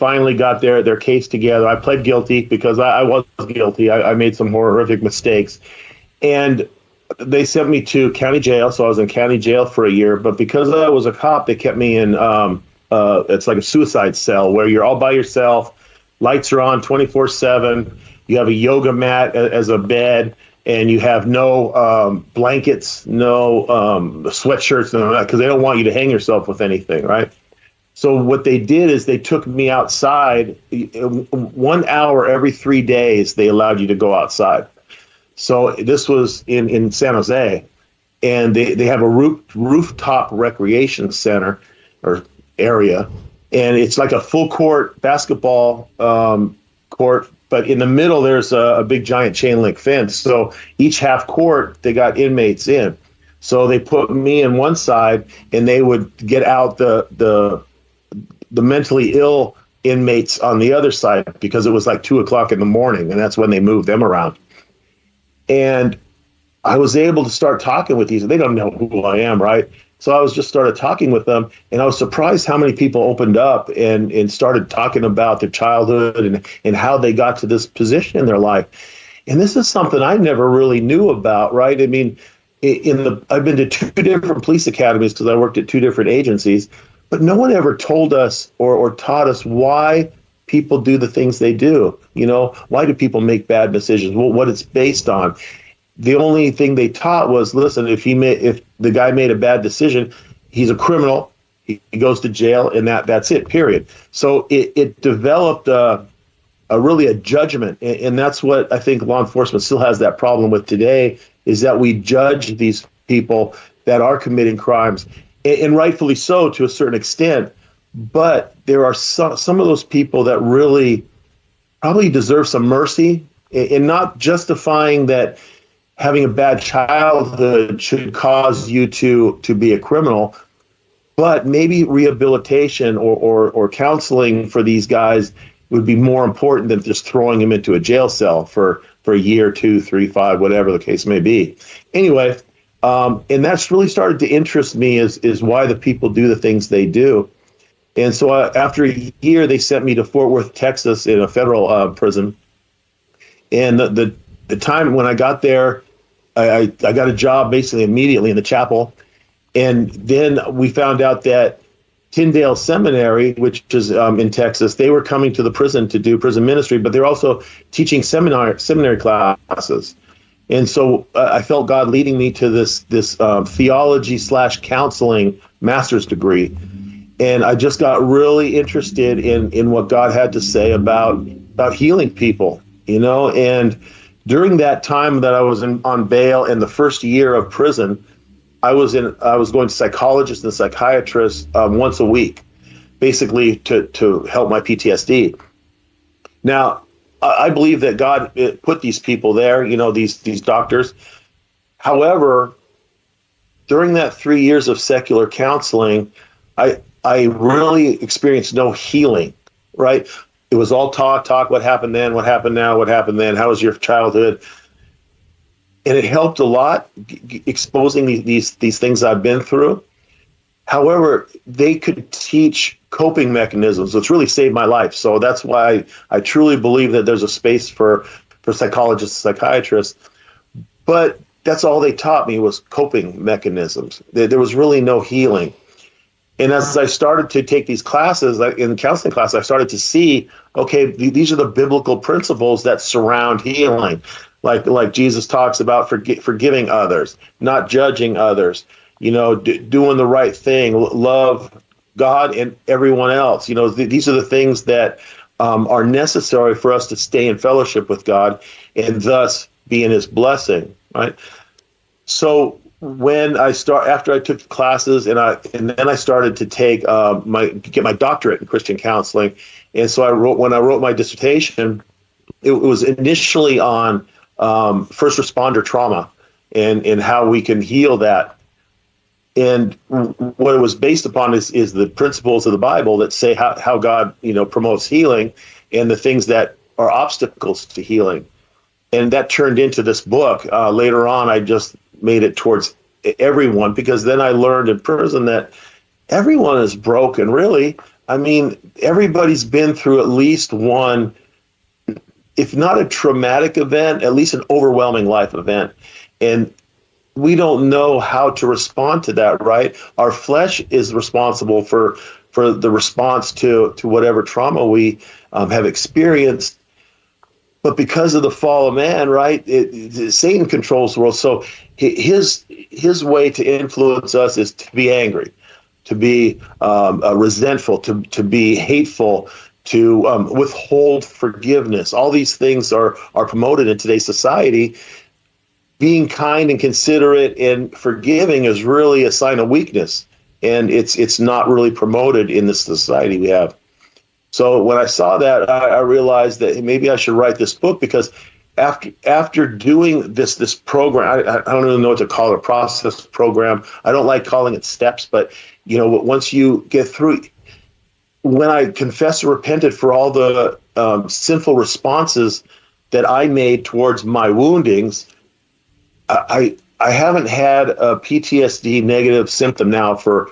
finally got their case together. I pled guilty because I was guilty. I made some horrific mistakes. And they sent me to county jail. So I was in county jail for a year. But because I was a cop, they kept me in, it's like a suicide cell where you're all by yourself. Lights are on 24/7. You have a yoga mat as a bed. And you have no blankets, no sweatshirts, because they don't want you to hang yourself with anything, right? So what they did is they took me outside. 1 hour every 3 days, they allowed you to go outside. So this was in San Jose, and they have a rooftop recreation center or area, and it's like a full court basketball court. But in the middle, there's a big giant chain link fence. So each half court, they got inmates in. So they put me in one side, and they would get out the mentally ill inmates on the other side because it was like 2:00 in the morning, and that's when they moved them around. And I was able to start talking with these. They don't know who I am, right? So I was just started talking with them, and I was surprised how many people opened up and started talking about their childhood and how they got to this position in their life. And this is something I never really knew about, right? I mean, I've been to 2 different police academies because I worked at 2 different agencies, but no one ever told us or taught us why people do the things they do. You know, why do people make bad decisions? Well, what it's based on. The only thing they taught was, listen, if the guy made a bad decision, he's a criminal. He goes to jail, and that's it. Period. So it developed really a judgment, and that's what I think law enforcement still has that problem with today, is that we judge these people that are committing crimes, and rightfully so to a certain extent. But there are some of those people that really probably deserve some mercy, and not justifying that having a bad childhood should cause you to be a criminal, but maybe rehabilitation or counseling for these guys would be more important than just throwing them into a jail cell for a year, 2, 3, 5, whatever the case may be. Anyway, and that's really started to interest me is why the people do the things they do. And so after a year, they sent me to Fort Worth, Texas, in a federal prison. And the time when I got there, I got a job basically immediately in the chapel. And then we found out that Tyndale Seminary, which is in Texas, they were coming to the prison to do prison ministry, but they're also teaching seminary classes. And so I felt God leading me to this theology/counseling master's degree. And I just got really interested in what God had to say about healing people, you know. And during that time that I was on bail in the first year of prison, I was going to psychologists and psychiatrists once a week, basically to help my PTSD. Now, I believe that God put these people there, you know, these doctors. However, during that 3 years of secular counseling, I really experienced no healing, right? It was all talk, what happened then, what happened now, what happened then, how was your childhood? And it helped a lot, exposing these things I've been through. However, they could teach coping mechanisms, which really saved my life. So that's why I truly believe that there's a space for psychologists and psychiatrists. But that's all they taught me was coping mechanisms. There was really no healing. And as I started to take these classes, in the counseling class, I started to see, okay, these are the biblical principles that surround healing. Like Jesus talks about forgiving others, not judging others, you know, doing the right thing, love God and everyone else. You know, these are the things that are necessary for us to stay in fellowship with God and thus be in his blessing, right? So when after I took classes and then I started to take get my doctorate in Christian counseling. And so when I wrote my dissertation, it was initially on first responder trauma and how we can heal that. And what it was based upon is the principles of the Bible that say how God, you know, promotes healing and the things that are obstacles to healing. And that turned into this book. Later on, I just made it towards everyone, because then I learned in prison that everyone is broken, really. I mean, everybody's been through at least one, if not a traumatic event, at least an overwhelming life event. And we don't know how to respond to that, right? Our flesh is responsible for the response to whatever trauma we have experienced. But because of the fall of man, right, Satan controls the world. So his way to influence us is to be angry, to be resentful, to be hateful, to withhold forgiveness. All these things are promoted in today's society. Being kind and considerate and forgiving is really a sign of weakness, and it's not really promoted in the society we have. So when I saw that, I realized that maybe I should write this book, because after doing this program, I don't even know what to call it, a process program. I don't like calling it steps, but once you get through, when I confessed and repented for all the sinful responses that I made towards my woundings, I haven't had a PTSD negative symptom now for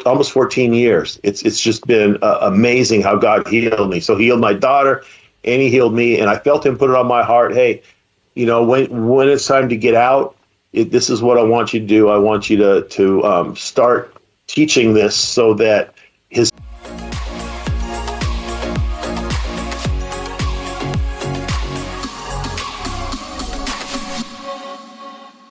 almost 14 years. It's just been amazing how God healed me. So he healed my daughter, and he healed me, and I felt him put it on my heart. Hey, when it's time to get out, this is what I want you to do. I want you to start teaching this so that